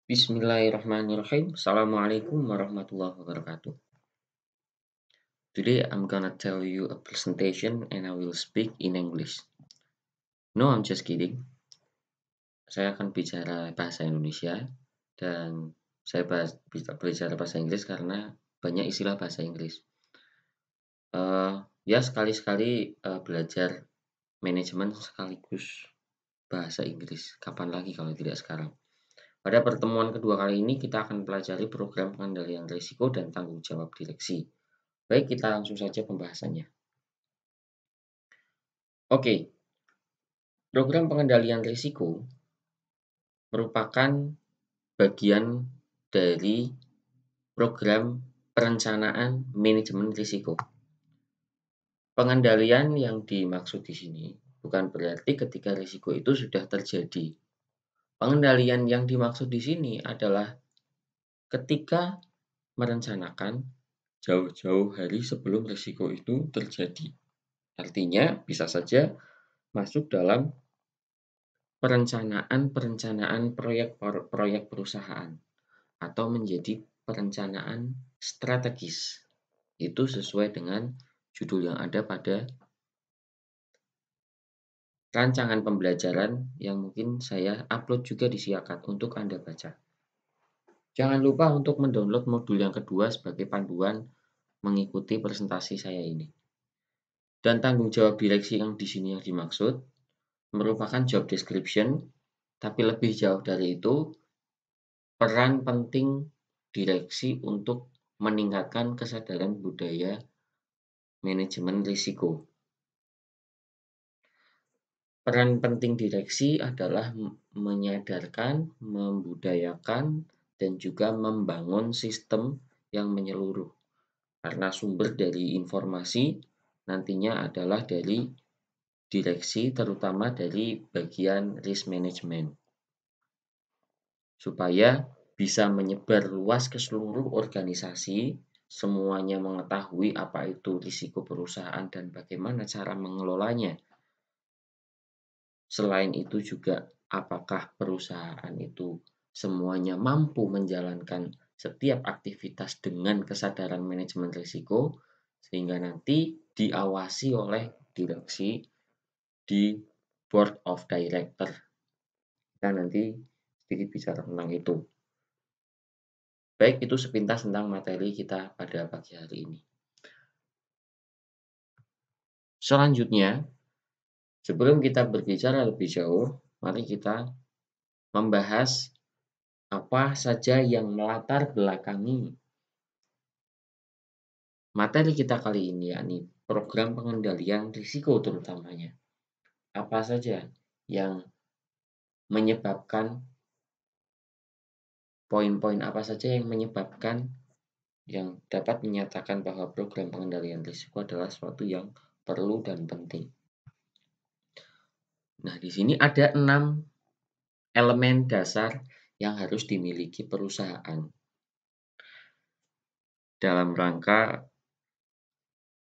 Bismillahirrahmanirrahim. Assalamualaikum warahmatullahi wabarakatuh. Today I'm gonna tell you a presentation and I will speak in English. No, I'm just kidding. Saya akan bicara bahasa Indonesia dan saya bicara bahasa Inggris karena banyak istilah bahasa Inggris. Ya sekali-sekali belajar manajemen sekaligus bahasa Inggris. Kapan lagi kalau tidak sekarang? Pada pertemuan kedua kali ini kita akan pelajari program pengendalian risiko dan tanggung jawab direksi. Baik, kita langsung saja pembahasannya. Oke, program pengendalian risiko merupakan bagian dari program perencanaan manajemen risiko. Pengendalian yang dimaksud di sini bukan berarti ketika risiko itu sudah terjadi. Pengendalian yang dimaksud di sini adalah ketika merencanakan jauh-jauh hari sebelum risiko itu terjadi. Artinya bisa saja masuk dalam perencanaan proyek perusahaan atau menjadi perencanaan strategis. Itu sesuai dengan judul yang ada pada rancangan pembelajaran yang mungkin saya upload juga di Siakat untuk Anda baca. Jangan lupa untuk mendownload modul yang kedua sebagai panduan mengikuti presentasi saya ini. Dan tanggung jawab direksi yang di sini yang dimaksud merupakan job description, tapi lebih jauh dari itu, peran penting direksi untuk meningkatkan kesadaran budaya manajemen risiko. Peran penting direksi adalah menyadarkan, membudayakan, dan juga membangun sistem yang menyeluruh. Karena sumber dari informasi nantinya adalah dari direksi, terutama dari bagian risk management. Supaya bisa menyebar luas ke seluruh organisasi, semuanya mengetahui apa itu risiko perusahaan dan bagaimana cara mengelolanya. Selain itu juga apakah perusahaan itu semuanya mampu menjalankan setiap aktivitas dengan kesadaran manajemen risiko sehingga nanti diawasi oleh direksi di board of director. Kita nanti sedikit bicara tentang itu. Baik, itu sepintas tentang materi kita pada pagi hari ini. Selanjutnya, sebelum kita berbicara lebih jauh, mari kita membahas apa saja yang melatar belakangi materi kita kali ini, yakni program pengendalian risiko terutamanya. Apa saja yang menyebabkan, poin-poin apa saja yang menyebabkan yang dapat menyatakan bahwa program pengendalian risiko adalah sesuatu yang perlu dan penting. Nah, di sini ada 6 elemen dasar yang harus dimiliki perusahaan dalam rangka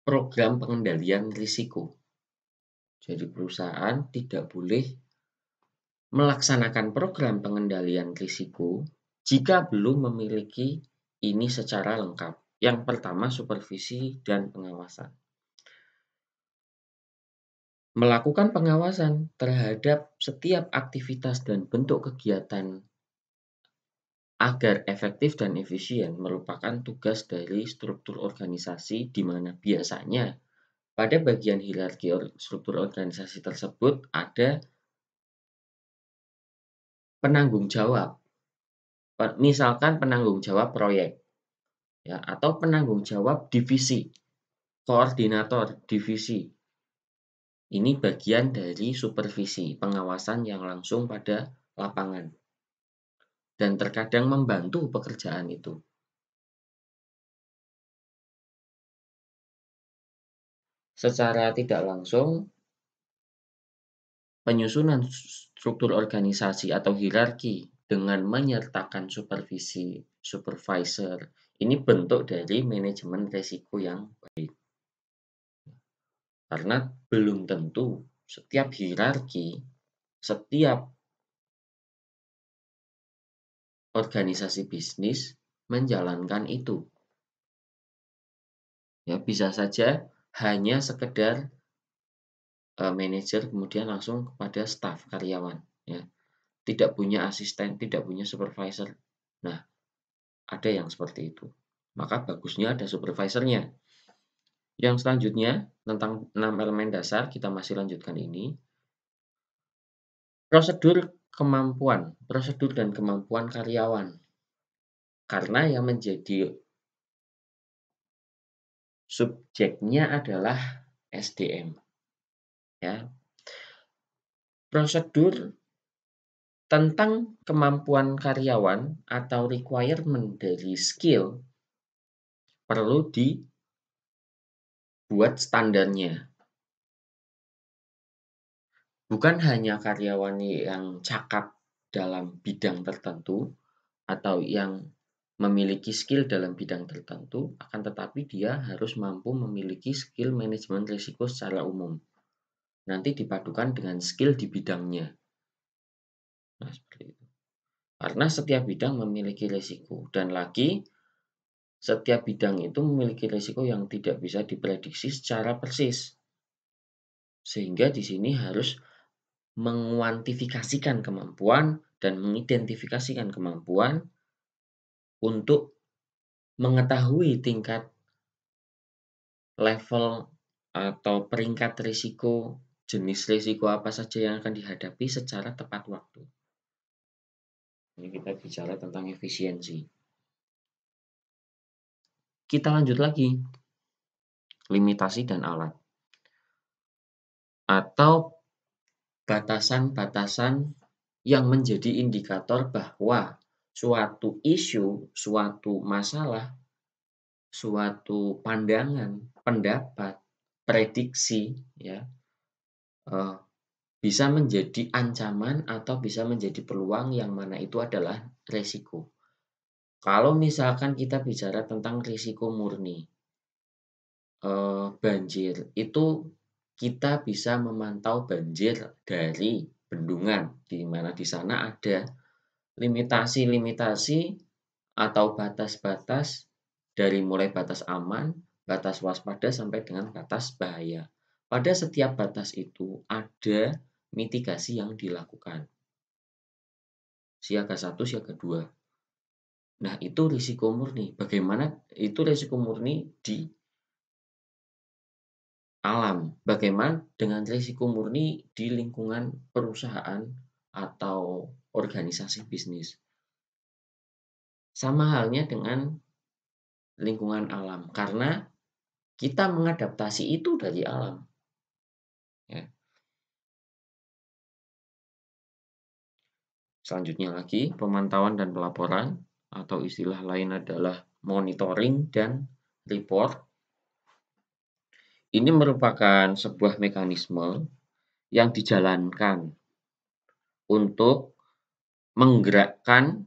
program pengendalian risiko. Jadi perusahaan tidak boleh melaksanakan program pengendalian risiko jika belum memiliki ini secara lengkap. Yang pertama, supervisi dan pengawasan. Melakukan pengawasan terhadap setiap aktivitas dan bentuk kegiatan agar efektif dan efisien merupakan tugas dari struktur organisasi di mana biasanya pada bagian hierarki struktur organisasi tersebut ada penanggung jawab. Misalkan penanggung jawab proyek ya, atau penanggung jawab divisi, koordinator divisi. Ini bagian dari supervisi, pengawasan yang langsung pada lapangan. Dan terkadang membantu pekerjaan itu. Secara tidak langsung, penyusunan struktur organisasi atau hierarki dengan menyertakan supervisi, supervisor, ini bentuk dari manajemen risiko yang baik. Karena belum tentu setiap hierarki, setiap organisasi bisnis menjalankan itu. Ya, bisa saja hanya sekedar manajer kemudian langsung kepada staf karyawan, ya. Tidak punya asisten, tidak punya supervisor. Nah, ada yang seperti itu. Maka bagusnya ada supervisornya. Yang selanjutnya tentang 6 elemen dasar, kita masih lanjutkan ini. Prosedur dan kemampuan karyawan. Karena yang menjadi subjeknya adalah SDM, ya. Prosedur tentang kemampuan karyawan atau requirement dari skill perlu dibuat standarnya. Bukan hanya karyawan yang cakap dalam bidang tertentu atau yang memiliki skill dalam bidang tertentu, akan tetapi dia harus mampu memiliki skill manajemen risiko secara umum. Nanti dipadukan dengan skill di bidangnya. Nah, seperti itu. Karena setiap bidang memiliki risiko, dan lagi setiap bidang itu memiliki risiko yang tidak bisa diprediksi secara persis. Sehingga di sini harus menguantifikasikan kemampuan dan mengidentifikasikan kemampuan untuk mengetahui tingkat level atau peringkat risiko, jenis risiko apa saja yang akan dihadapi secara tepat waktu. Ini kita bicara tentang efisiensi. Kita lanjut lagi. Limitasi dan alat. Atau batasan-batasan yang menjadi indikator bahwa suatu isu, suatu masalah, suatu pandangan, pendapat, prediksi, ya, bisa menjadi ancaman atau bisa menjadi peluang yang mana itu adalah risiko. Kalau misalkan kita bicara tentang risiko murni, banjir, itu kita bisa memantau banjir dari bendungan, di mana di sana ada limitasi-limitasi atau batas-batas dari mulai batas aman, batas waspada, sampai dengan batas bahaya. Pada setiap batas itu ada mitigasi yang dilakukan. Siaga 1, siaga 2. Nah, itu risiko murni. Bagaimana itu risiko murni di alam? Bagaimana dengan risiko murni di lingkungan perusahaan atau organisasi bisnis? Sama halnya dengan lingkungan alam, karena kita mengadaptasi itu dari alam. Ya. Selanjutnya lagi, pemantauan dan pelaporan, atau istilah lain adalah monitoring dan report. Ini merupakan sebuah mekanisme yang dijalankan untuk menggerakkan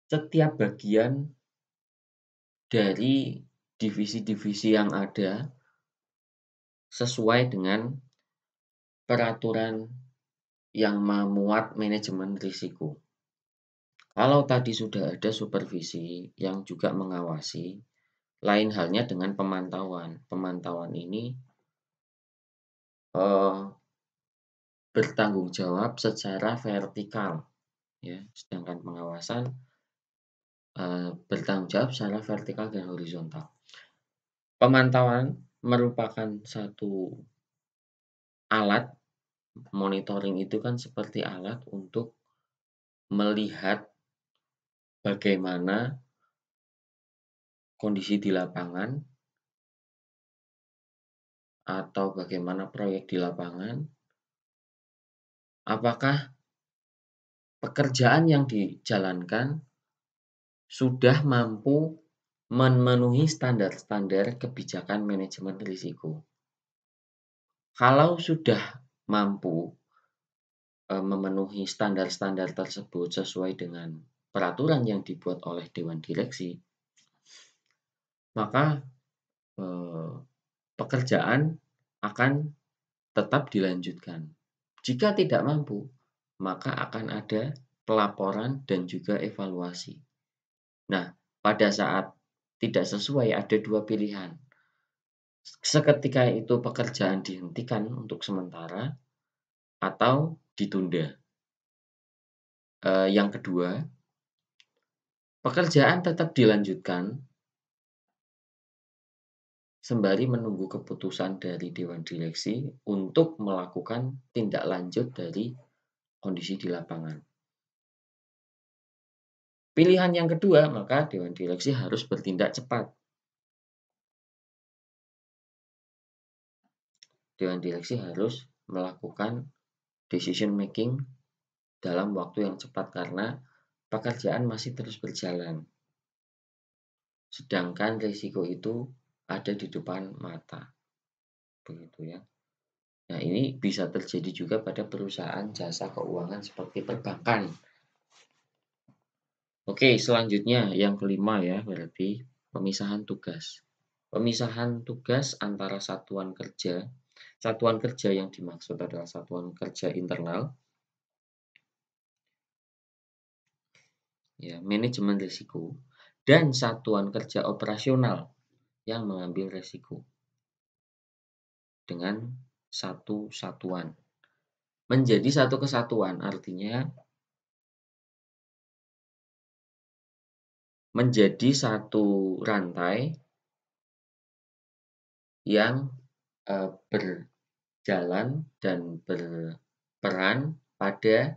setiap bagian dari divisi-divisi yang ada sesuai dengan peraturan yang memuat manajemen risiko. Kalau tadi sudah ada supervisi yang juga mengawasi, lain halnya dengan pemantauan. Pemantauan ini bertanggung jawab secara vertikal, ya, sedangkan pengawasan bertanggung jawab secara vertikal dan horizontal. Pemantauan merupakan satu alat, monitoring itu kan seperti alat untuk melihat bagaimana kondisi di lapangan atau bagaimana proyek di lapangan, apakah pekerjaan yang dijalankan sudah mampu memenuhi standar-standar kebijakan manajemen risiko. Kalau sudah mampu memenuhi standar-standar tersebut sesuai dengan peraturan yang dibuat oleh Dewan Direksi, maka pekerjaan akan tetap dilanjutkan. Jika tidak mampu, maka akan ada pelaporan dan juga evaluasi. Nah, pada saat tidak sesuai ada dua pilihan. Seketika itu pekerjaan dihentikan untuk sementara atau ditunda. Yang kedua, pekerjaan tetap dilanjutkan sembari menunggu keputusan dari dewan direksi untuk melakukan tindak lanjut dari kondisi di lapangan. Pilihan yang kedua, maka dewan direksi harus bertindak cepat. Dewan direksi harus melakukan decision making dalam waktu yang cepat karena pekerjaan masih terus berjalan. Sedangkan risiko itu ada di depan mata. Begitu ya. Nah, ini bisa terjadi juga pada perusahaan jasa keuangan seperti perbankan. Oke, selanjutnya yang kelima ya, berarti pemisahan tugas. Pemisahan tugas antara satuan kerja. Satuan kerja yang dimaksud adalah satuan kerja internal, ya, manajemen risiko, dan satuan kerja operasional yang mengambil risiko dengan satu satuan. Menjadi satu kesatuan artinya menjadi satu rantai yang berjalan dan berperan pada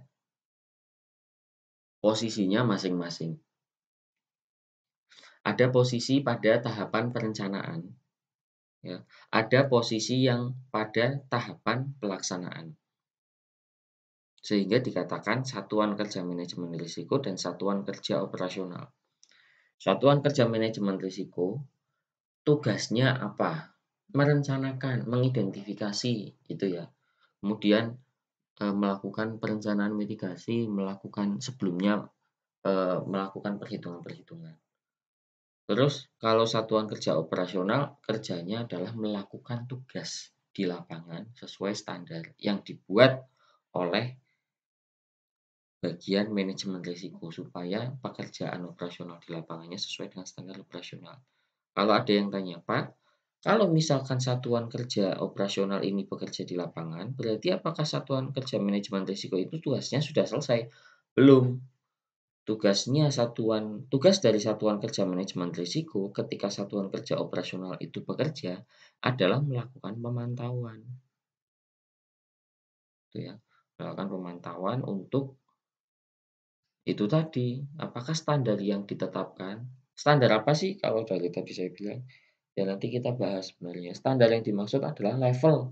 posisinya masing-masing. Ada posisi pada tahapan perencanaan, ya. Ada posisi yang pada tahapan pelaksanaan. Sehingga dikatakan satuan kerja manajemen risiko dan satuan kerja operasional. Satuan kerja manajemen risiko tugasnya apa? Merencanakan, mengidentifikasi itu ya. Kemudian melakukan perencanaan mitigasi, melakukan sebelumnya melakukan perhitungan-perhitungan. Terus kalau satuan kerja operasional kerjanya adalah melakukan tugas di lapangan sesuai standar yang dibuat oleh bagian manajemen risiko supaya pekerjaan operasional di lapangannya sesuai dengan standar operasional. Kalau ada yang tanya, Pak, kalau misalkan satuan kerja operasional ini bekerja di lapangan, berarti apakah satuan kerja manajemen risiko itu tugasnya sudah selesai? Belum. Tugas dari satuan kerja manajemen risiko ketika satuan kerja operasional itu bekerja adalah melakukan pemantauan. Itu ya, melakukan pemantauan untuk itu tadi, apakah standar yang ditetapkan, standar apa sih kalau dari tadi saya bilang? Ya nanti kita bahas sebenarnya. Standar yang dimaksud adalah level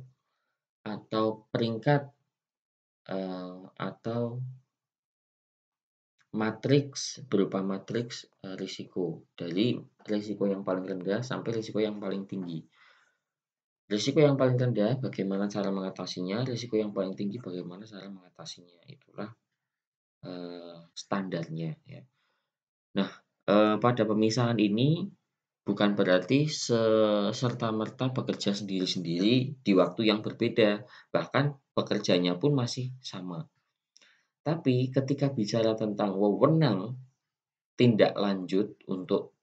atau peringkat atau matriks berupa matriks risiko dari risiko yang paling rendah sampai risiko yang paling tinggi. Risiko yang paling rendah bagaimana cara mengatasinya, risiko yang paling tinggi bagaimana cara mengatasinya. Itulah standarnya ya. Nah, pada pemisahan ini bukan berarti serta-merta bekerja sendiri-sendiri di waktu yang berbeda, bahkan bekerjanya pun masih sama. Tapi ketika bicara tentang wewenang tindak lanjut untuk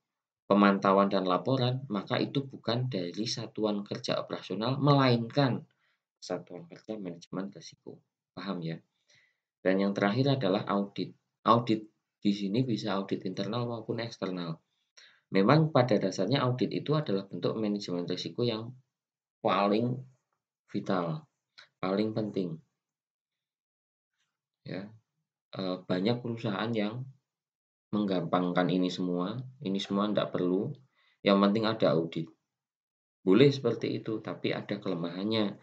pemantauan dan laporan, maka itu bukan dari satuan kerja operasional, melainkan satuan kerja manajemen risiko. Paham ya? Dan yang terakhir adalah audit. Audit di sini bisa audit internal maupun eksternal. Memang pada dasarnya audit itu adalah bentuk manajemen risiko yang paling vital, paling penting. Ya, banyak perusahaan yang menggampangkan ini semua tidak perlu, yang penting ada audit. Boleh seperti itu, tapi ada kelemahannya.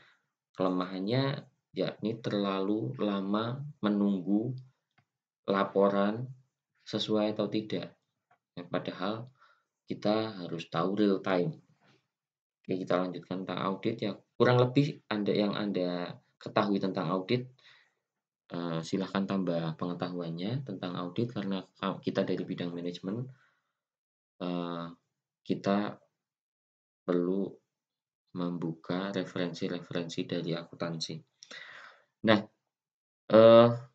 Kelemahannya yakni terlalu lama menunggu laporan sesuai atau tidak. Ya, padahal kita harus tahu real time. Oke, kita lanjutkan tentang audit ya. Kurang lebih yang Anda ketahui tentang audit, silahkan tambah pengetahuannya tentang audit karena kita dari bidang manajemen, kita perlu membuka referensi-referensi dari akuntansi. Nah,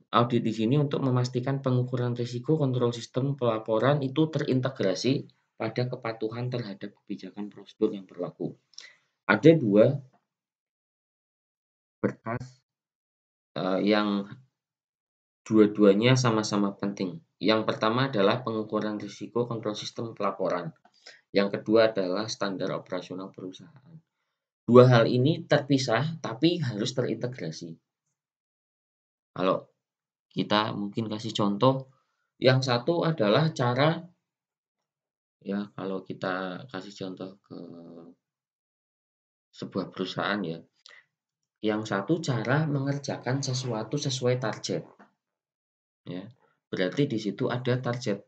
Audit di sini untuk memastikan pengukuran risiko kontrol sistem pelaporan itu terintegrasi pada kepatuhan terhadap kebijakan prosedur yang berlaku. Ada 2 berkas yang dua-duanya sama-sama penting. Yang pertama adalah pengukuran risiko kontrol sistem pelaporan. Yang kedua adalah standar operasional perusahaan. Dua hal ini terpisah tapi harus terintegrasi. Kalau kita mungkin kasih contoh, yang satu adalah cara, ya kalau kita kasih contoh ke sebuah perusahaan ya, yang satu cara mengerjakan sesuatu sesuai target. Ya, berarti di situ ada target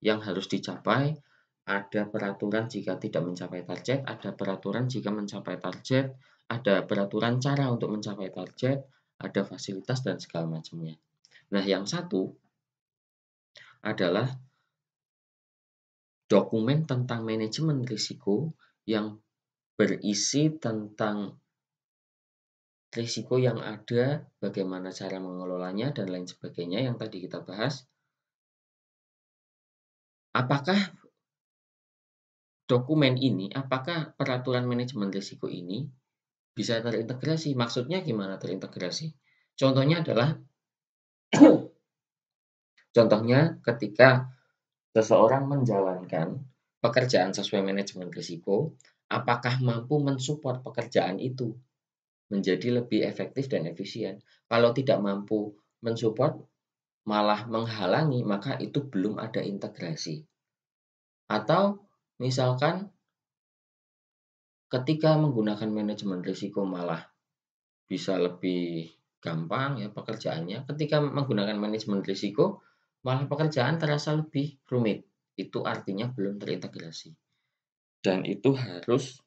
yang harus dicapai, ada peraturan jika tidak mencapai target, ada peraturan jika mencapai target, ada peraturan cara untuk mencapai target, ada fasilitas dan segala macamnya. Nah, yang satu adalah dokumen tentang manajemen risiko yang berisi tentang risiko yang ada, bagaimana cara mengelolanya, dan lain sebagainya yang tadi kita bahas. Apakah dokumen ini, apakah peraturan manajemen risiko ini bisa terintegrasi? Maksudnya gimana terintegrasi? Contohnya adalah, contohnya ketika seseorang menjalankan pekerjaan sesuai manajemen risiko, apakah mampu mensupport pekerjaan itu menjadi lebih efektif dan efisien? Kalau tidak mampu mensupport, malah menghalangi, maka itu belum ada integrasi. Atau misalkan ketika menggunakan manajemen risiko malah bisa lebih gampang ya pekerjaannya, ketika menggunakan manajemen risiko malah pekerjaan terasa lebih rumit. Itu artinya belum terintegrasi. Dan itu harus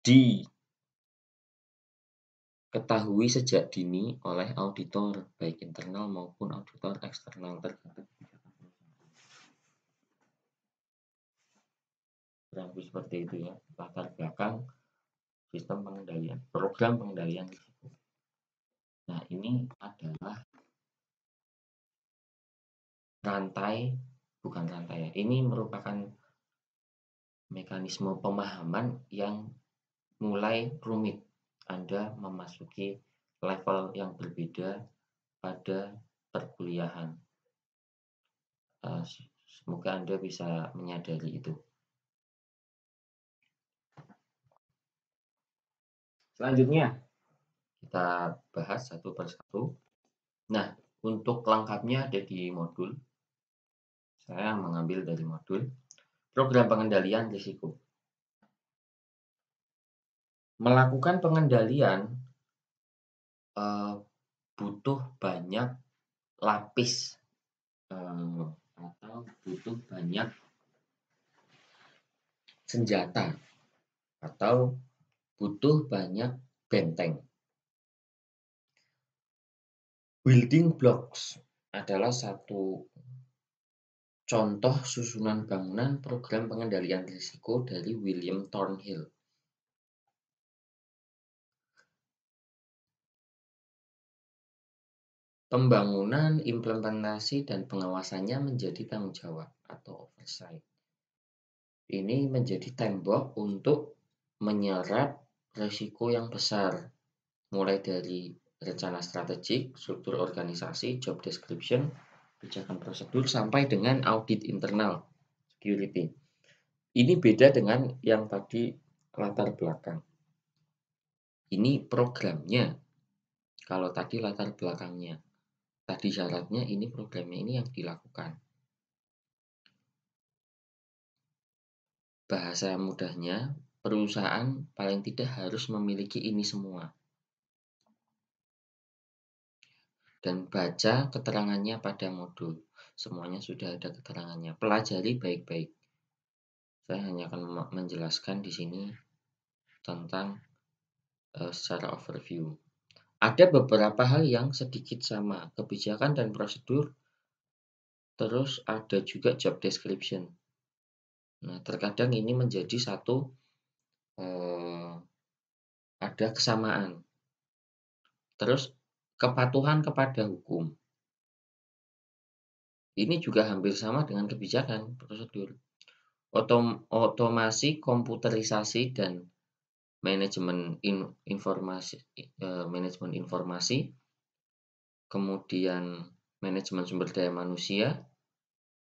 diketahui sejak dini oleh auditor, baik internal maupun auditor eksternal tergantung kebijakan perusahaan. Kurang lebih seperti itu ya, latar belakang sistem pengendalian, program pengendalian risiko. Nah, ini adalah bukan rantai ya, ini merupakan mekanisme pemahaman yang mulai rumit. Anda memasuki level yang berbeda pada perkuliahan. Semoga Anda bisa menyadari itu. Selanjutnya, kita bahas satu persatu. Nah, untuk lengkapnya ada di modul. Saya mengambil dari modul program pengendalian risiko. Melakukan pengendalian butuh banyak lapis atau butuh banyak senjata atau butuh banyak benteng. Building blocks adalah satu contoh susunan bangunan program pengendalian risiko dari William Thornhill. Pembangunan, implementasi, dan pengawasannya menjadi tanggung jawab atau oversight. Ini menjadi tembok untuk menyerap risiko yang besar, mulai dari rencana strategik, struktur organisasi, job description, kebijakan prosedur, sampai dengan audit internal, security. Ini beda dengan yang tadi latar belakang. Ini programnya, kalau tadi latar belakangnya. Tadi syaratnya, ini programnya ini yang dilakukan. Bahasa mudahnya, perusahaan paling tidak harus memiliki ini semua. Dan baca keterangannya pada modul. Semuanya sudah ada keterangannya. Pelajari baik-baik. Saya hanya akan menjelaskan di sini tentang secara overview. Ada beberapa hal yang sedikit sama, kebijakan dan prosedur, terus ada juga job description. Nah, terkadang ini menjadi satu ada kesamaan. Terus kepatuhan kepada hukum. Ini juga hampir sama dengan kebijakan prosedur. Otomasi, komputerisasi, dan manajemen informasi, kemudian manajemen sumber daya manusia,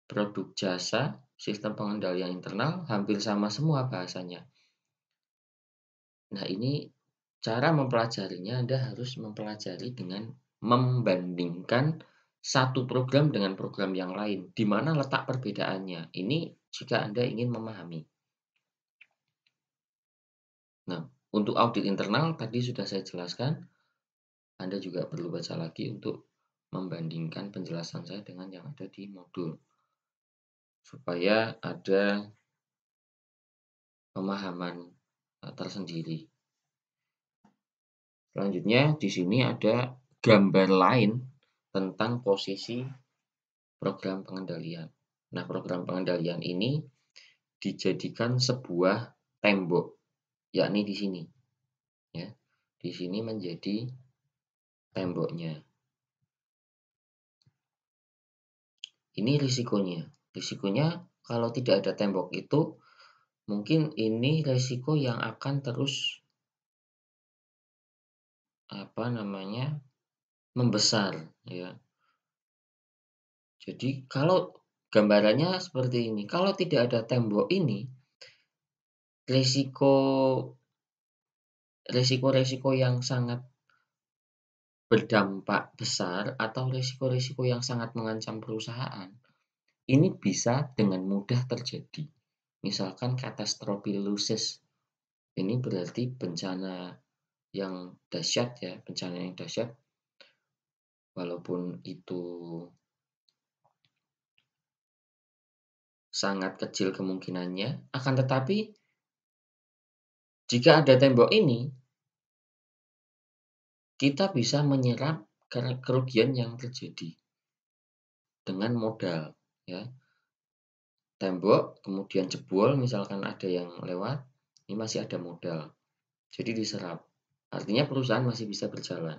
produk jasa, sistem pengendalian internal, hampir sama semua bahasanya. Nah, ini cara mempelajarinya Anda harus mempelajari dengan membandingkan satu program dengan program yang lain. Di mana letak perbedaannya? Ini jika Anda ingin memahami. Nah, untuk audit internal tadi sudah saya jelaskan. Anda juga perlu baca lagi untuk membandingkan penjelasan saya dengan yang ada di modul. Supaya ada pemahaman tersendiri. Selanjutnya di sini ada gambar lain tentang posisi program pengendalian. Nah, program pengendalian ini dijadikan sebuah tembok, yakni di sini. Ya, di sini menjadi temboknya. Ini risikonya. Risikonya kalau tidak ada tembok itu, mungkin ini risiko yang akan terus membesar, ya. Jadi kalau gambarannya seperti ini, kalau tidak ada tembok ini, risiko-risiko yang sangat berdampak besar atau risiko-risiko yang sangat mengancam perusahaan, ini bisa dengan mudah terjadi. Misalkan katastrofilusis, ini berarti bencana yang dahsyat, ya, bencana yang dahsyat, walaupun itu sangat kecil kemungkinannya, akan tetapi jika ada tembok ini, kita bisa menyerap kerugian yang terjadi dengan modal, ya. Tembok kemudian jebol, misalkan ada yang lewat, ini masih ada modal. Jadi diserap. Artinya perusahaan masih bisa berjalan.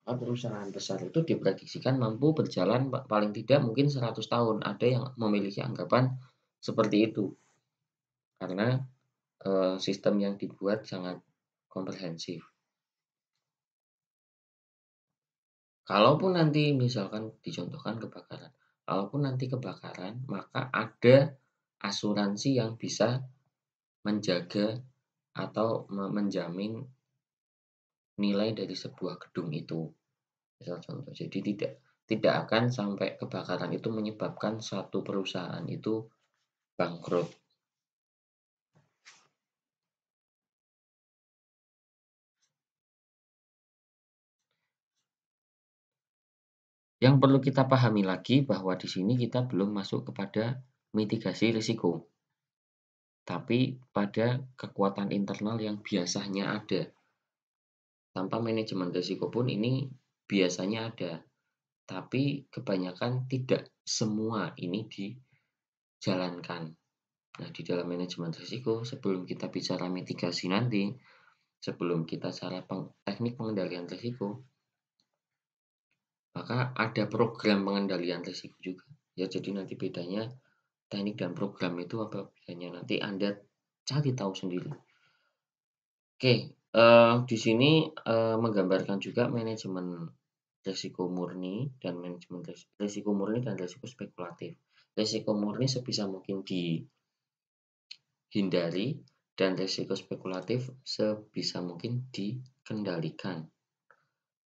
Perusahaan besar itu diprediksikan mampu berjalan paling tidak mungkin 100 tahun. Ada yang memiliki anggapan seperti itu. Karena sistem yang dibuat sangat komprehensif. Kalaupun nanti misalkan dicontohkan kebakaran, kalaupun nanti kebakaran, maka ada asuransi yang bisa menjaga atau menjamin nilai dari sebuah gedung itu. Misal contoh, jadi tidak akan sampai kebakaran itu menyebabkan suatu perusahaan itu bangkrut. Yang perlu kita pahami lagi bahwa di sini kita belum masuk kepada mitigasi risiko, tapi pada kekuatan internal yang biasanya ada. Tanpa manajemen risiko pun ini biasanya ada, tapi kebanyakan tidak semua ini dijalankan. Nah, di dalam manajemen risiko, sebelum kita bicara mitigasi nanti, sebelum kita cara teknik pengendalian risiko, maka ada program pengendalian risiko juga. Ya, jadi nanti bedanya teknik dan program itu apa bedanya? Nanti Anda cari tahu sendiri. Oke, di sini menggambarkan juga manajemen risiko murni dan manajemen risiko murni dan risiko spekulatif. Risiko murni sebisa mungkin dihindari dan risiko spekulatif sebisa mungkin dikendalikan.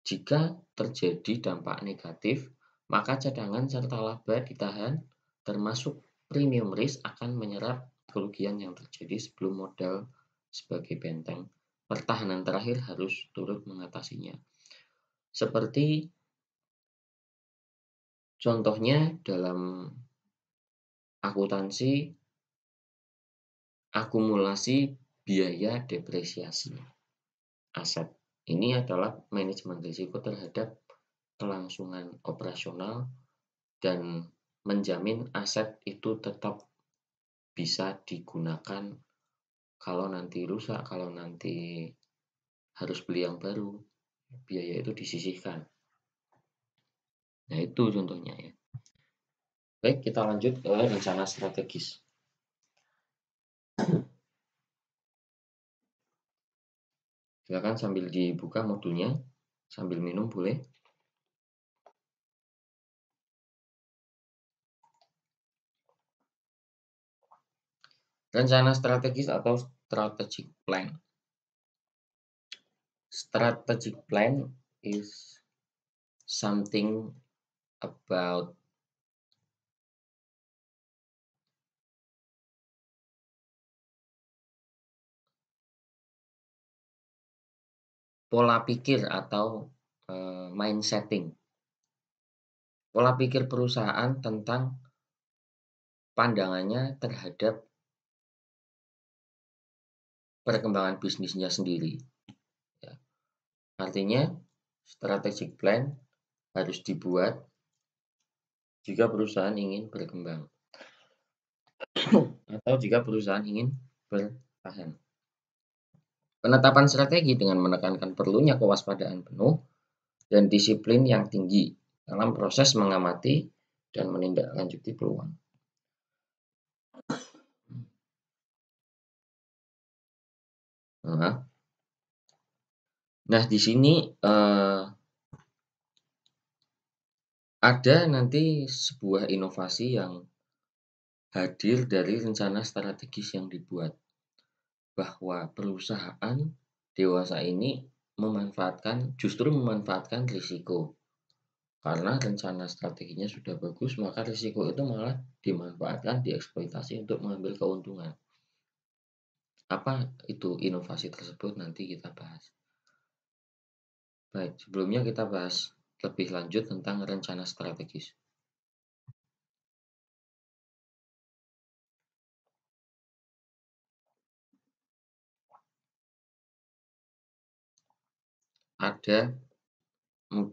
Jika terjadi dampak negatif, maka cadangan serta laba ditahan, termasuk premium risk akan menyerap kerugian yang terjadi sebelum modal sebagai benteng pertahanan terakhir harus turut mengatasinya. Seperti contohnya dalam akuntansi, akumulasi biaya depresiasi aset. Ini adalah manajemen risiko terhadap kelangsungan operasional dan menjamin aset itu tetap bisa digunakan kalau nanti rusak, kalau nanti harus beli yang baru, biaya itu disisihkan. Nah, itu contohnya, ya. Baik, kita lanjut ke rencana strategis. Silakan sambil dibuka modulnya, sambil minum boleh. Rencana strategis atau strategic plan. Strategic plan is something about pola pikir atau mind setting. Pola pikir perusahaan tentang pandangannya terhadap perkembangan bisnisnya sendiri. Ya. Artinya, strategic plan harus dibuat jika perusahaan ingin berkembang atau jika perusahaan ingin bertahan. Penetapan strategi dengan menekankan perlunya kewaspadaan penuh dan disiplin yang tinggi dalam proses mengamati dan menindaklanjuti peluang. Nah, di sini ada nanti sebuah inovasi yang hadir dari rencana strategis yang dibuat, bahwa perusahaan dewasa ini justru memanfaatkan risiko. Karena rencana strateginya sudah bagus, maka risiko itu malah dimanfaatkan, dieksploitasi untuk mengambil keuntungan. Apa itu inovasi tersebut nanti kita bahas. Baik, sebelumnya kita bahas lebih lanjut tentang rencana strategis. Ada 4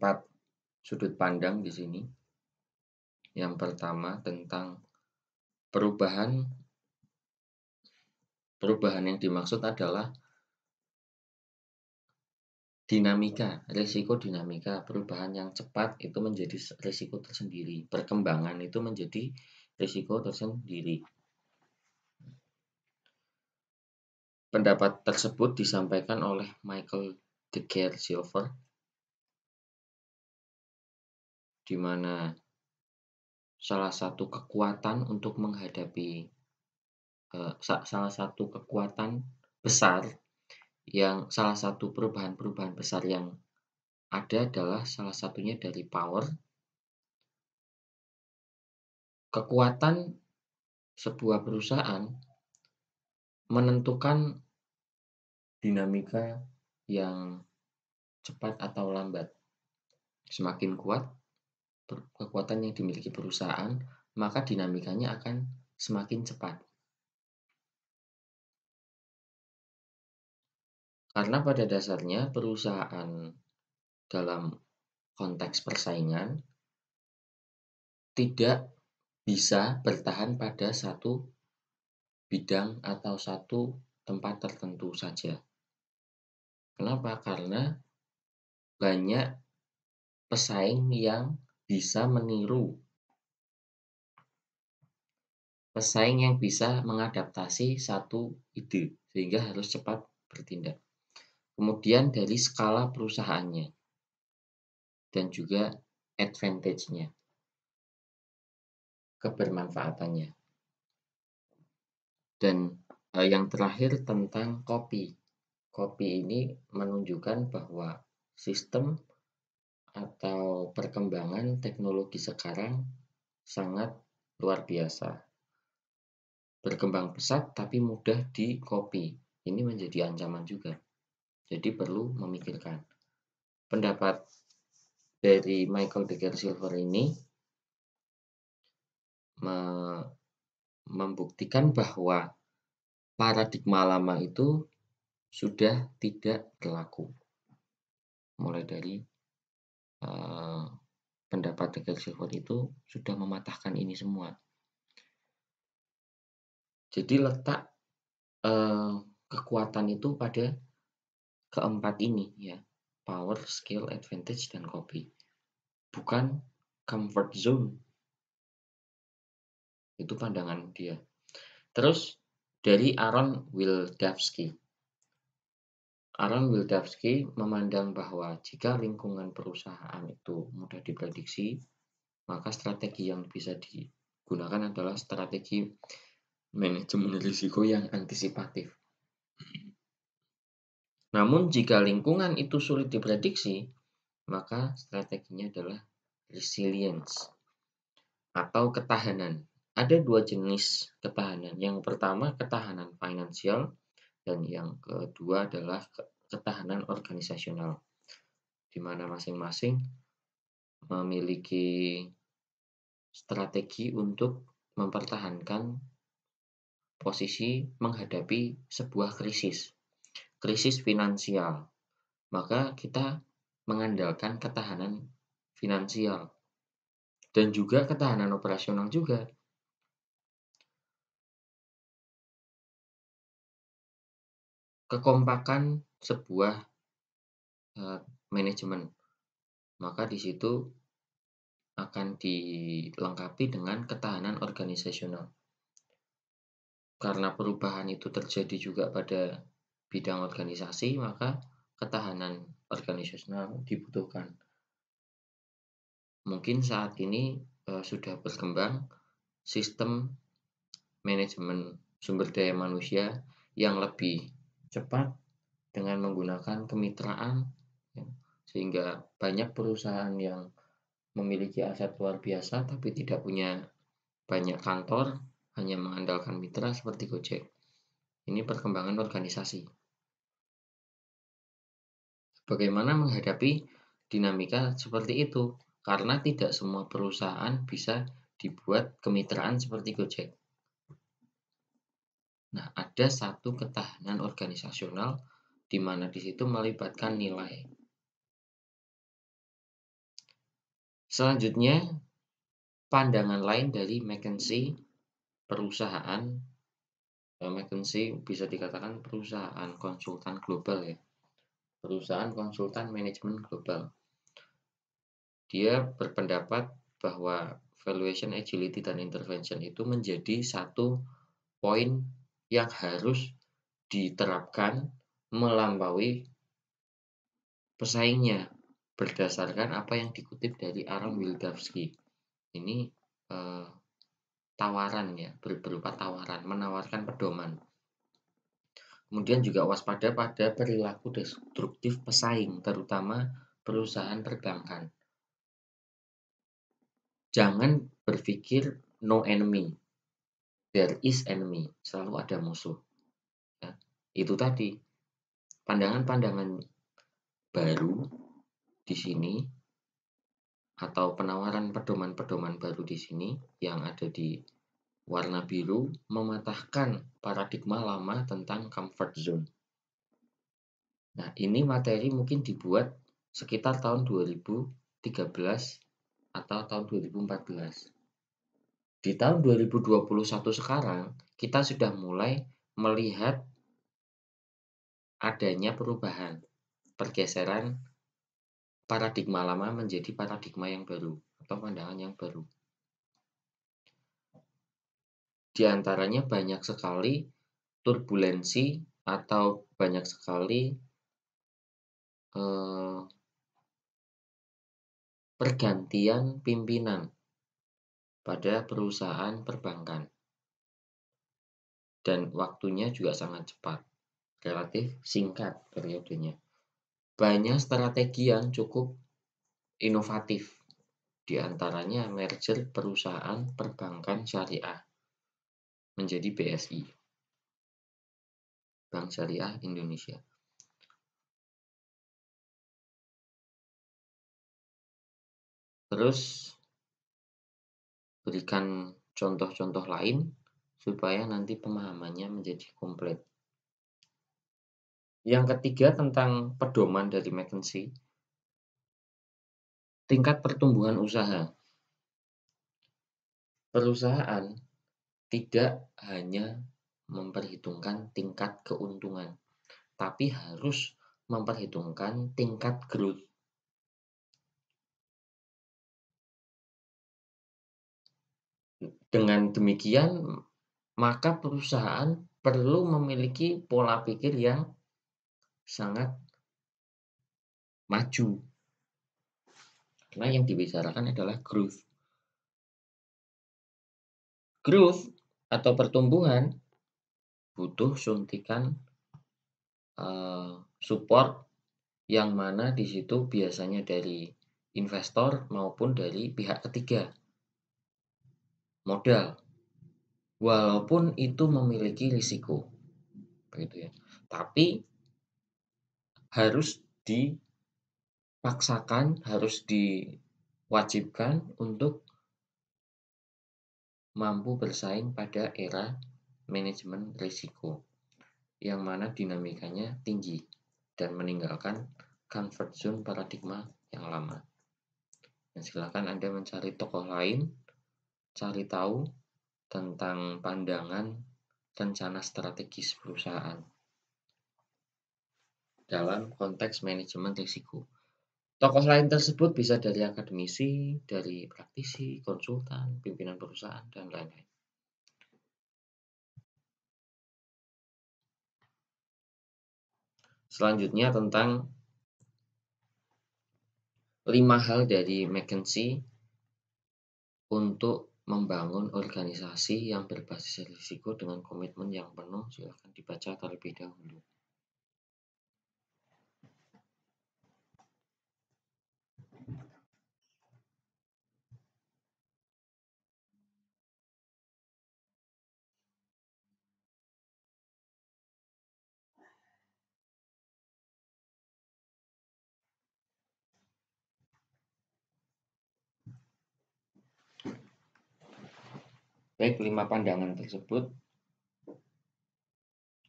sudut pandang di sini. Yang pertama tentang perubahan yang dimaksud adalah risiko dinamika. Perubahan yang cepat itu menjadi risiko tersendiri. Perkembangan itu menjadi risiko tersendiri. Pendapat tersebut disampaikan oleh Michael Degersilver, di mana salah satu kekuatan besar salah satu perubahan besar yang ada adalah salah satunya dari power. Kekuatan sebuah perusahaan menentukan dinamika yang cepat atau lambat. Semakin kuat kekuatan yang dimiliki perusahaan, maka dinamikanya akan semakin cepat. Karena pada dasarnya perusahaan dalam konteks persaingan tidak bisa bertahan pada satu bidang atau satu tempat tertentu saja. Kenapa? Karena banyak pesaing yang bisa meniru, pesaing yang bisa mengadaptasi satu ide sehingga harus cepat bertindak. Kemudian dari skala perusahaannya dan juga advantage-nya, kebermanfaatannya. Dan yang terakhir tentang kopi. Kopi ini menunjukkan bahwa sistem atau perkembangan teknologi sekarang sangat luar biasa. Berkembang pesat tapi mudah di-copy. Ini menjadi ancaman juga. Jadi perlu memikirkan. Pendapat dari Michael Degersilver ini membuktikan bahwa paradigma lama itu sudah tidak berlaku. Mulai dari pendapat Degersilver itu sudah mematahkan ini semua. Jadi letak kekuatan itu pada keempat ini ya, power, skill, advantage, dan copy. Bukan comfort zone. Itu pandangan dia. Terus dari Aaron Wildavsky. Aaron Wildavsky memandang bahwa jika lingkungan perusahaan itu mudah diprediksi, maka strategi yang bisa digunakan adalah strategi manajemen risiko yang antisipatif. Namun jika lingkungan itu sulit diprediksi, maka strateginya adalah resilience atau ketahanan. Ada dua jenis ketahanan. Yang pertama ketahanan finansial dan yang kedua adalah ketahanan organisasional, di mana masing-masing memiliki strategi untuk mempertahankan posisi menghadapi sebuah krisis finansial. Maka kita mengandalkan ketahanan finansial dan juga ketahanan operasional juga. Kekompakan sebuah manajemen, maka di situ akan dilengkapi dengan ketahanan organisasional. Karena perubahan itu terjadi juga pada bidang organisasi, maka ketahanan organisasional dibutuhkan. Mungkin saat ini sudah berkembang sistem manajemen sumber daya manusia yang lebih cepat dengan menggunakan kemitraan, sehingga banyak perusahaan yang memiliki aset luar biasa tapi tidak punya banyak kantor, hanya mengandalkan mitra seperti Gojek. Ini perkembangan organisasi. Bagaimana menghadapi dinamika seperti itu? Karena tidak semua perusahaan bisa dibuat kemitraan seperti Gojek. Nah, ada satu ketahanan organisasional di mana di situ melibatkan nilai. Selanjutnya, pandangan lain dari McKinsey, McKinsey bisa dikatakan perusahaan konsultan global ya. Perusahaan konsultan manajemen global. Dia berpendapat bahwa valuation, agility, dan intervention itu menjadi satu poin yang harus diterapkan melampaui pesaingnya berdasarkan apa yang dikutip dari Aaron Wildavsky. Ini tawaran ya, berupa tawaran, menawarkan pedoman. Kemudian juga waspada pada perilaku destruktif pesaing, terutama perusahaan perbankan. Jangan berpikir no enemy, there is enemy, selalu ada musuh. Ya, itu tadi pandangan-pandangan baru di sini atau penawaran pedoman-pedoman baru di sini yang ada di warna biru mematahkan paradigma lama tentang comfort zone. Nah, ini materi mungkin dibuat sekitar tahun 2013 atau tahun 2014. Di tahun 2021 sekarang, kita sudah mulai melihat adanya perubahan, pergeseran paradigma lama menjadi paradigma yang baru atau pandangan yang baru. Di antaranya banyak sekali turbulensi atau banyak sekali pergantian pimpinan pada perusahaan perbankan. Dan waktunya juga sangat cepat, relatif singkat periodenya. Banyak strategi yang cukup inovatif, di antaranya merger perusahaan perbankan syariah menjadi BSI, Bank Syariah Indonesia. Terus berikan contoh-contoh lain supaya nanti pemahamannya menjadi komplit. Yang ketiga tentang pedoman dari McKinsey, tingkat pertumbuhan usaha. Perusahaan tidak hanya memperhitungkan tingkat keuntungan, tapi harus memperhitungkan tingkat growth. Dengan demikian, maka perusahaan perlu memiliki pola pikir yang sangat maju. Karena yang dibicarakan adalah growth. Growth atau pertumbuhan butuh suntikan support yang mana di situ biasanya dari investor maupun dari pihak ketiga, modal. Walaupun itu memiliki risiko, begitu ya. Tapi harus dipaksakan, harus diwajibkan untuk mampu bersaing pada era manajemen risiko, yang mana dinamikanya tinggi dan meninggalkan comfort zone paradigma yang lama. Dan silakan Anda mencari tokoh lain, cari tahu tentang pandangan rencana strategis perusahaan dalam konteks manajemen risiko. Tokoh lain tersebut bisa dari akademisi, dari praktisi, konsultan, pimpinan perusahaan, dan lain-lain. Selanjutnya tentang 5 hal dari McKinsey untuk membangun organisasi yang berbasis risiko dengan komitmen yang penuh. Silakan dibaca terlebih dahulu. Baik, 5 pandangan tersebut,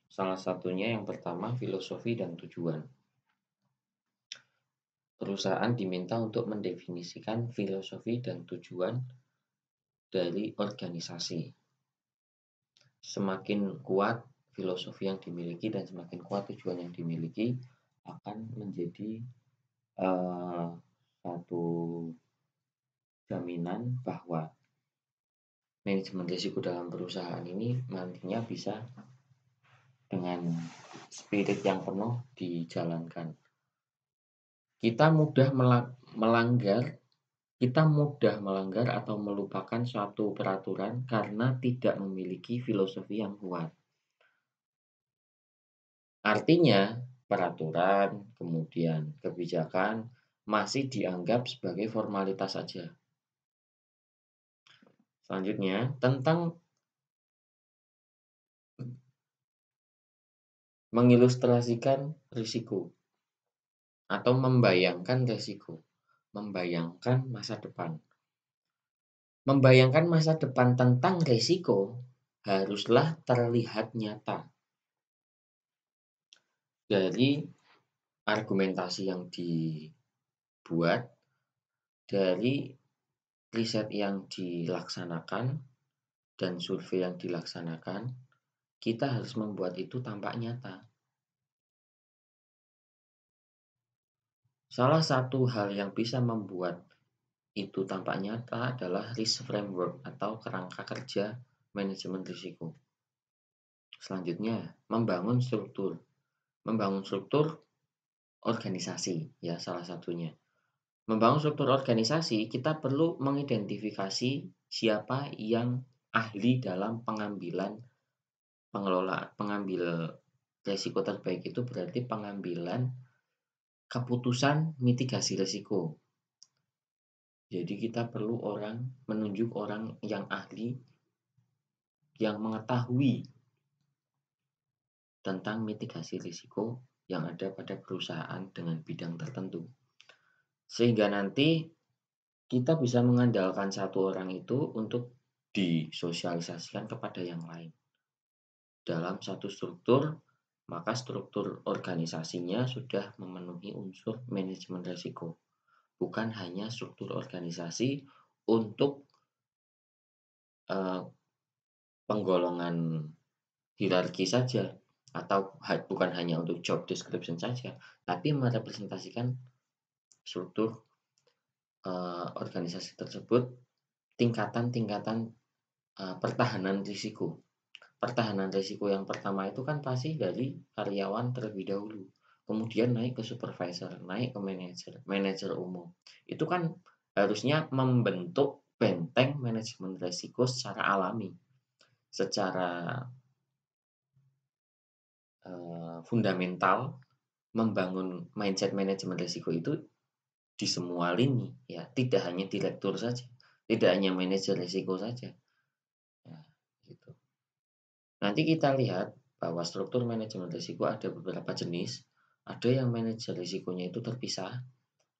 salah satunya yang pertama filosofi dan tujuan. Perusahaan diminta untuk mendefinisikan filosofi dan tujuan dari organisasi. Semakin kuat filosofi yang dimiliki dan semakin kuat tujuan yang dimiliki akan menjadi satu jaminan bahwa manajemen risiko dalam perusahaan ini nantinya bisa dengan spirit yang penuh dijalankan. Kita mudah melanggar atau melupakan suatu peraturan karena tidak memiliki filosofi yang kuat. Artinya, peraturan, kemudian kebijakan masih dianggap sebagai formalitas saja. Selanjutnya, tentang mengilustrasikan risiko atau membayangkan risiko, membayangkan masa depan. Membayangkan masa depan tentang risiko haruslah terlihat nyata dari argumentasi yang dibuat, dari riset yang dilaksanakan, dan survei yang dilaksanakan. Kita harus membuat itu tampak nyata. Salah satu hal yang bisa membuat itu tampak nyata adalah risk framework atau kerangka kerja manajemen risiko. Selanjutnya, membangun struktur. Membangun struktur organisasi, ya salah satunya. Membangun struktur organisasi, kita perlu mengidentifikasi siapa yang ahli dalam pengambil risiko terbaik. Itu berarti pengambilan keputusan mitigasi risiko. Jadi kita perlu menunjuk orang yang ahli, yang mengetahui tentang mitigasi risiko yang ada pada perusahaan dengan bidang tertentu. Sehingga nanti kita bisa mengandalkan satu orang itu untuk disosialisasikan kepada yang lain. Dalam satu struktur, maka struktur organisasinya sudah memenuhi unsur manajemen risiko. Bukan hanya struktur organisasi untuk penggolongan hierarki saja, atau bukan hanya untuk job description saja, tapi merepresentasikan struktur organisasi tersebut, tingkatan-tingkatan pertahanan risiko. Pertahanan risiko yang pertama itu kan pasti dari karyawan terlebih dahulu, kemudian naik ke supervisor, naik ke manajer, manajer umum. Itu kan harusnya membentuk benteng manajemen risiko secara alami, secara fundamental. Membangun mindset manajemen risiko itu di semua lini, ya, tidak hanya direktur saja, tidak hanya manajer risiko saja. Nah, gitu. Nanti kita lihat bahwa struktur manajemen risiko ada beberapa jenis. Ada yang manajer risikonya itu terpisah,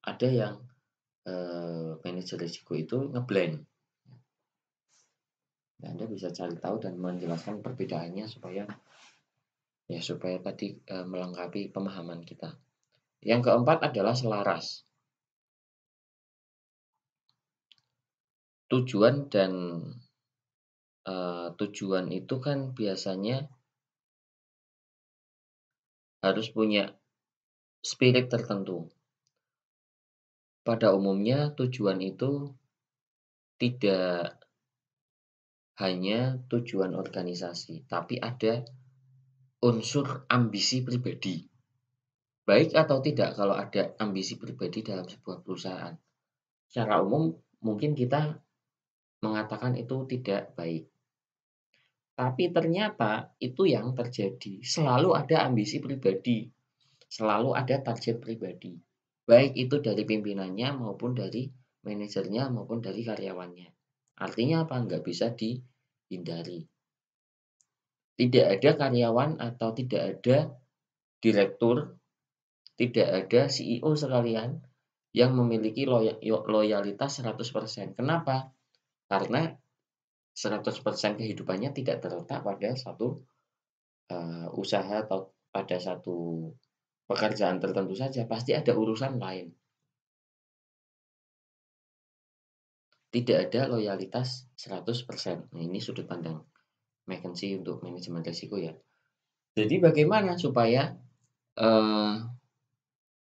ada yang manajer risiko itu ngeblend. Nah, Anda bisa cari tahu dan menjelaskan perbedaannya supaya tadi melengkapi pemahaman kita. Yang keempat adalah selaras. Tujuan dan tujuan itu kan biasanya harus punya spirit tertentu. Pada umumnya tujuan itu tidak hanya tujuan organisasi, tapi ada unsur ambisi pribadi. Baik atau tidak kalau ada ambisi pribadi dalam sebuah perusahaan. Secara umum mungkin kita mengatakan itu tidak baik. Tapi ternyata itu yang terjadi. Selalu ada ambisi pribadi. Selalu ada target pribadi. Baik itu dari pimpinannya maupun dari manajernya maupun dari karyawannya. Artinya apa? Nggak bisa dihindari. Tidak ada karyawan atau tidak ada direktur, tidak ada CEO sekalian yang memiliki loyalitas 100%. Kenapa? Karena 100% kehidupannya tidak terletak pada satu usaha atau pada satu pekerjaan tertentu saja. Pasti ada urusan lain. Tidak ada loyalitas 100%. Nah, ini sudut pandang McKinsey untuk manajemen risiko ya. Jadi bagaimana supaya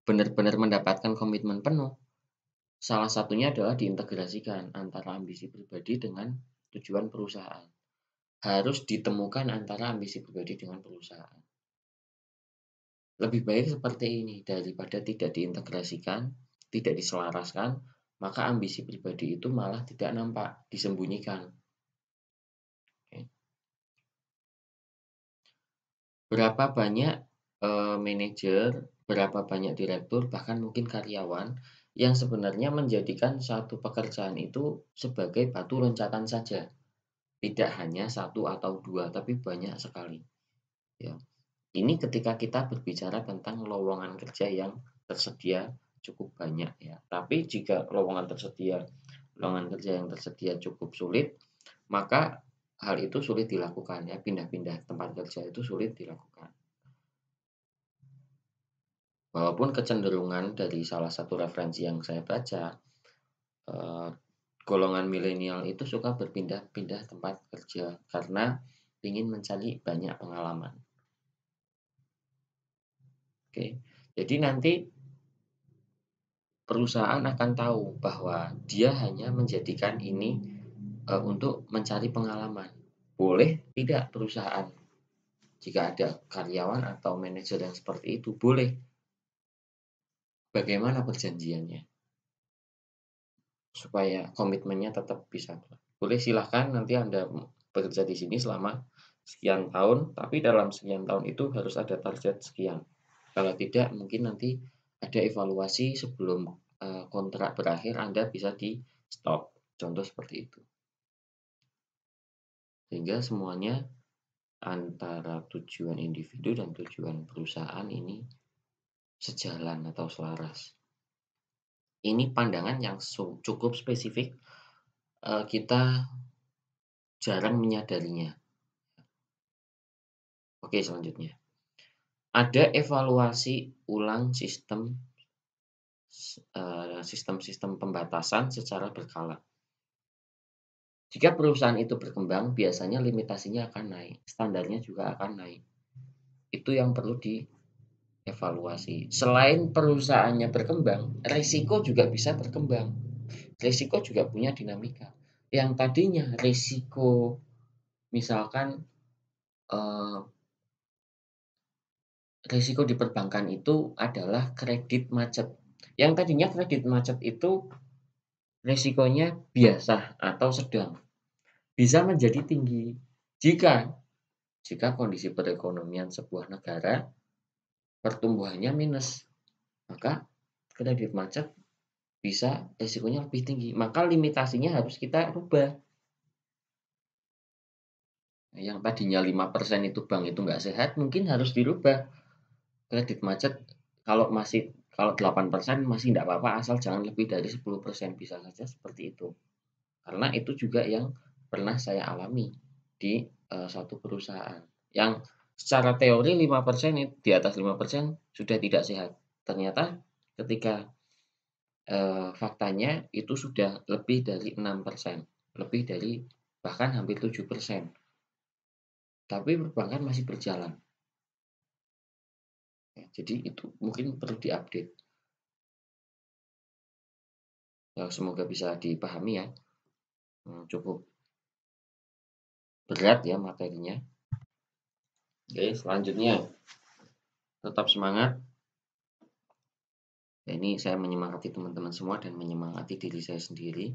benar-benar mendapatkan komitmen penuh? Salah satunya adalah diintegrasikan antara ambisi pribadi dengan tujuan perusahaan. Harus ditemukan antara ambisi pribadi dengan perusahaan. Lebih baik seperti ini daripada tidak diintegrasikan, tidak diselaraskan, maka ambisi pribadi itu malah tidak nampak, disembunyikan. Berapa banyak manajer, berapa banyak direktur, bahkan mungkin karyawan yang sebenarnya menjadikan satu pekerjaan itu sebagai batu loncatan saja. Tidak hanya satu atau dua, tapi banyak sekali. Ya. Ini ketika kita berbicara tentang lowongan kerja yang tersedia cukup banyak ya. Tapi jika lowongan kerja yang tersedia cukup sulit, maka hal itu sulit dilakukan ya, pindah-pindah tempat kerja itu sulit dilakukan. Walaupun kecenderungan dari salah satu referensi yang saya baca, golongan milenial itu suka berpindah-pindah tempat kerja karena ingin mencari banyak pengalaman. Oke, jadi nanti perusahaan akan tahu bahwa dia hanya menjadikan ini untuk mencari pengalaman. Boleh tidak perusahaan jika ada karyawan atau manajer yang seperti itu? Boleh. Bagaimana perjanjiannya? Supaya komitmennya tetap bisa. Boleh, silahkan nanti Anda bekerja di sini selama sekian tahun, tapi dalam sekian tahun itu harus ada target sekian. Kalau tidak, mungkin nanti ada evaluasi sebelum kontrak berakhir, Anda bisa di stop. Contoh seperti itu. Sehingga semuanya antara tujuan individu dan tujuan perusahaan ini sejalan atau selaras. Ini pandangan yang cukup spesifik, kita jarang menyadarinya. Oke, selanjutnya. Ada evaluasi ulang sistem pembatasan secara berkala. Jika perusahaan itu berkembang, biasanya limitasinya akan naik, standarnya juga akan naik. Itu yang perlu dievaluasi. Selain perusahaannya berkembang, risiko juga bisa berkembang. Risiko juga punya dinamika. yang tadinya risiko misalkan, eee, risiko di perbankan itu adalah kredit macet. Yang tadinya kredit macet itu risikonya biasa atau sedang, bisa menjadi tinggi jika jika kondisi perekonomian sebuah negara pertumbuhannya minus, maka kredit macet bisa risikonya lebih tinggi, maka limitasinya harus kita rubah. Yang tadinya 5% itu bank itu nggak sehat, mungkin harus dirubah. Kredit macet kalau 8% masih nggak apa-apa asal jangan lebih dari 10%, bisa saja seperti itu. Karena itu juga yang pernah saya alami di, satu perusahaan, yang secara teori 5% di atas 5% sudah tidak sehat. Ternyata ketika, faktanya itu sudah lebih dari 6%, lebih dari bahkan hampir 7%, tapi perbankan masih berjalan. Ya, jadi itu mungkin perlu diupdate. Ya semoga bisa dipahami ya, cukup berat ya materinya. Oke, selanjutnya tetap semangat. Ya, ini saya menyemangati teman-teman semua dan menyemangati diri saya sendiri.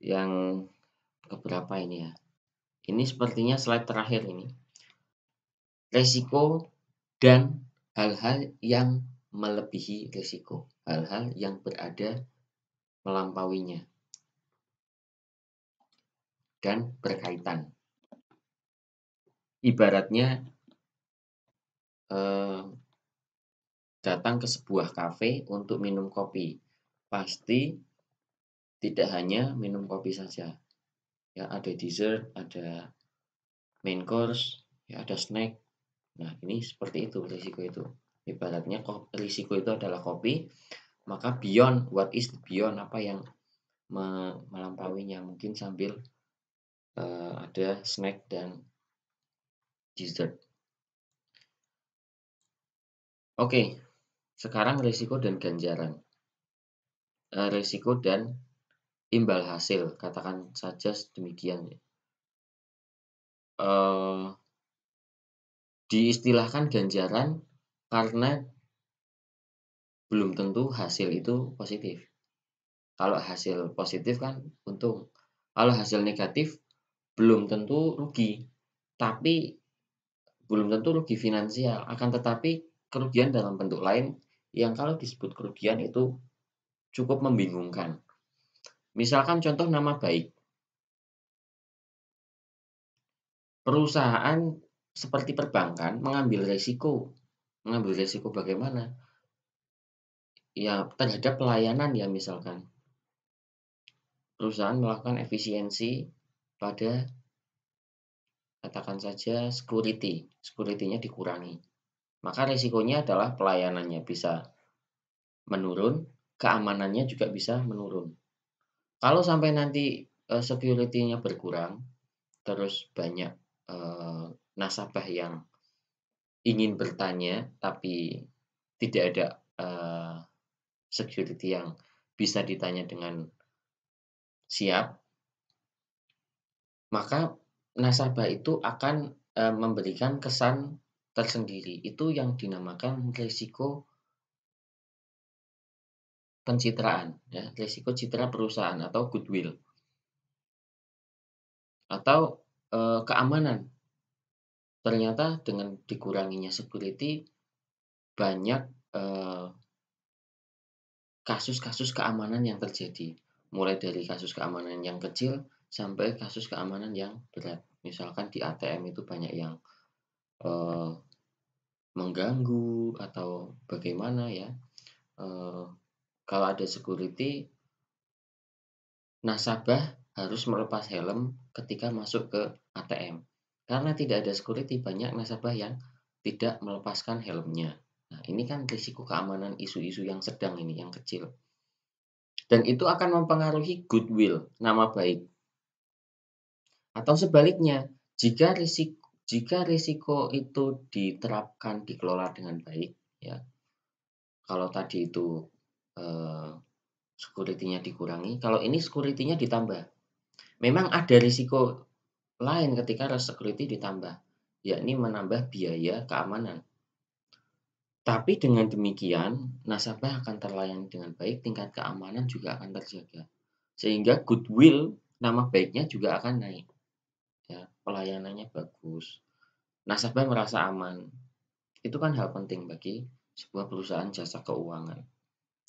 Yang keberapa ini ya? Ini sepertinya slide terakhir ini. Resiko dan hal-hal yang melebihi resiko, hal-hal yang berada melampauinya dan berkaitan. Ibaratnya datang ke sebuah kafe untuk minum kopi, pasti tidak hanya minum kopi saja. Ya, ada dessert, ada main course, ya ada snack. Nah, ini seperti itu risiko itu. Ibaratnya risiko itu adalah kopi, maka beyond, what is beyond, apa yang melampauinya, mungkin sambil ada snack dan dessert. Oke, sekarang risiko dan ganjaran. Risiko dan imbal hasil, katakan saja demikian. Diistilahkan ganjaran karena belum tentu hasil itu positif. Kalau hasil positif kan untung. Kalau hasil negatif belum tentu rugi, tapi belum tentu rugi finansial, akan tetapi kerugian dalam bentuk lain yang kalau disebut kerugian itu cukup membingungkan. Misalkan contoh nama baik. Perusahaan seperti perbankan mengambil risiko. Mengambil risiko bagaimana? Ya terhadap pelayanan ya misalkan. Perusahaan melakukan efisiensi pada katakan saja security-nya dikurangi. Maka risikonya adalah pelayanannya bisa menurun, keamanannya juga bisa menurun. Kalau sampai nanti security-nya berkurang, terus banyak nasabah yang ingin bertanya tapi tidak ada security yang bisa ditanya dengan siap, maka nasabah itu akan memberikan kesan tersendiri. Itu yang dinamakan risiko pencitraan, ya, risiko citra perusahaan atau goodwill. Atau keamanan. Ternyata dengan dikuranginya security banyak kasus-kasus keamanan yang terjadi. Mulai dari kasus keamanan yang kecil sampai kasus keamanan yang berat. Misalkan di ATM itu banyak yang mengganggu atau bagaimana ya. Kalau ada security, nasabah harus melepas helm ketika masuk ke ATM. Karena tidak ada security, banyak nasabah yang tidak melepaskan helmnya. Nah, ini kan risiko keamanan isu-isu yang sedang ini, yang kecil. Dan itu akan mempengaruhi goodwill, nama baik. Atau sebaliknya, jika risiko itu diterapkan, dikelola dengan baik, ya. Kalau tadi itu security-nya dikurangi, kalau ini security-nya ditambah. Memang ada risiko lain ketika rasa security ditambah, yakni menambah biaya keamanan. Tapi dengan demikian, nasabah akan terlayani dengan baik, tingkat keamanan juga akan terjaga. Sehingga goodwill, nama baiknya juga akan naik. Ya, pelayanannya bagus. Nasabah merasa aman. Itu kan hal penting bagi sebuah perusahaan jasa keuangan.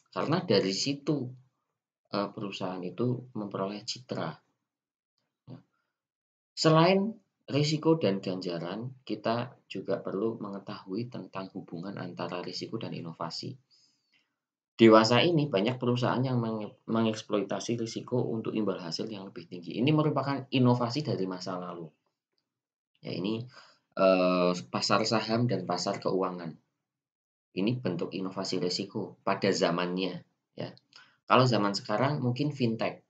Karena dari situ perusahaan itu memperoleh citra. Selain risiko dan ganjaran, kita juga perlu mengetahui tentang hubungan antara risiko dan inovasi. Dewasa ini banyak perusahaan yang mengeksploitasi risiko untuk imbal hasil yang lebih tinggi. Ini merupakan inovasi dari masa lalu. Ya, ini pasar saham dan pasar keuangan. Ini bentuk inovasi risiko pada zamannya, ya. Kalau zaman sekarang mungkin fintech.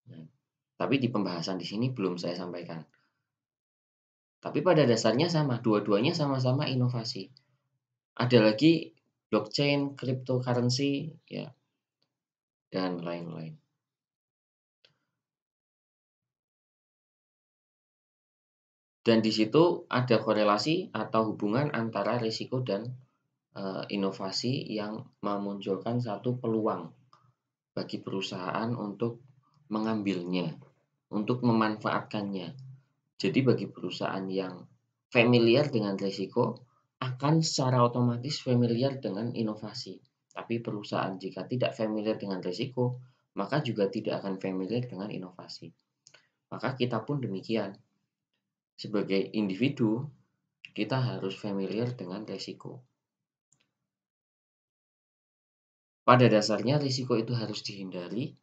Nah, tapi di pembahasan di sini belum saya sampaikan. Tapi pada dasarnya sama, dua-duanya sama-sama inovasi. Ada lagi blockchain, cryptocurrency, ya, dan lain-lain. Dan di situ ada korelasi atau hubungan antara risiko dan inovasi yang memunculkan satu peluang bagi perusahaan untuk mengambilnya, untuk memanfaatkannya. Jadi bagi perusahaan yang familiar dengan risiko akan secara otomatis familiar dengan inovasi. Tapi perusahaan jika tidak familiar dengan risiko, maka juga tidak akan familiar dengan inovasi. Maka kita pun demikian. Sebagai individu, kita harus familiar dengan risiko. Pada dasarnya risiko itu harus dihindari,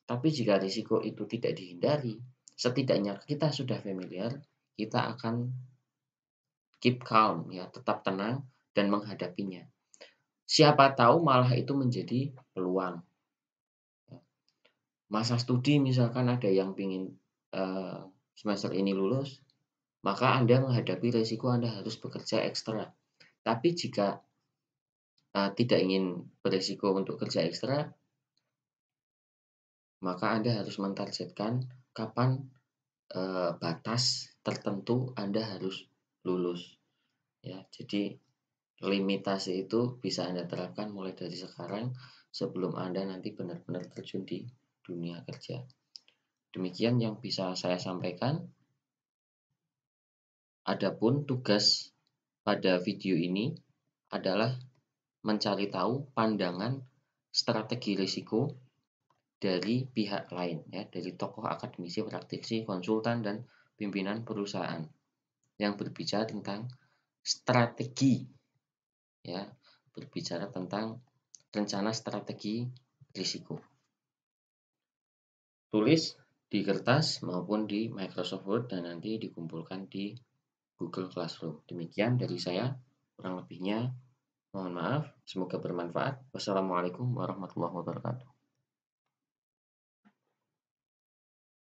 tapi jika risiko itu tidak dihindari, setidaknya kita sudah familiar, kita akan keep calm, ya, tetap tenang dan menghadapinya. Siapa tahu malah itu menjadi peluang. Masa studi misalkan ada yang ingin semester ini lulus, maka Anda menghadapi risiko Anda harus bekerja ekstra. Tapi jika tidak ingin berisiko untuk kerja ekstra, maka Anda harus mentargetkan kapan batas tertentu Anda harus lulus. Ya, jadi limitasi itu bisa Anda terapkan mulai dari sekarang sebelum Anda nanti benar-benar terjun di dunia kerja. Demikian yang bisa saya sampaikan. Adapun tugas pada video ini adalah mencari tahu pandangan strategi risiko dari pihak lain, ya, dari tokoh akademisi, praktisi, konsultan, dan pimpinan perusahaan yang berbicara tentang strategi, ya, berbicara tentang rencana strategi risiko. Tulis di kertas maupun di Microsoft Word dan nanti dikumpulkan di Google Classroom. Demikian dari saya, kurang lebihnya mohon maaf, semoga bermanfaat. Wassalamualaikum warahmatullahi wabarakatuh.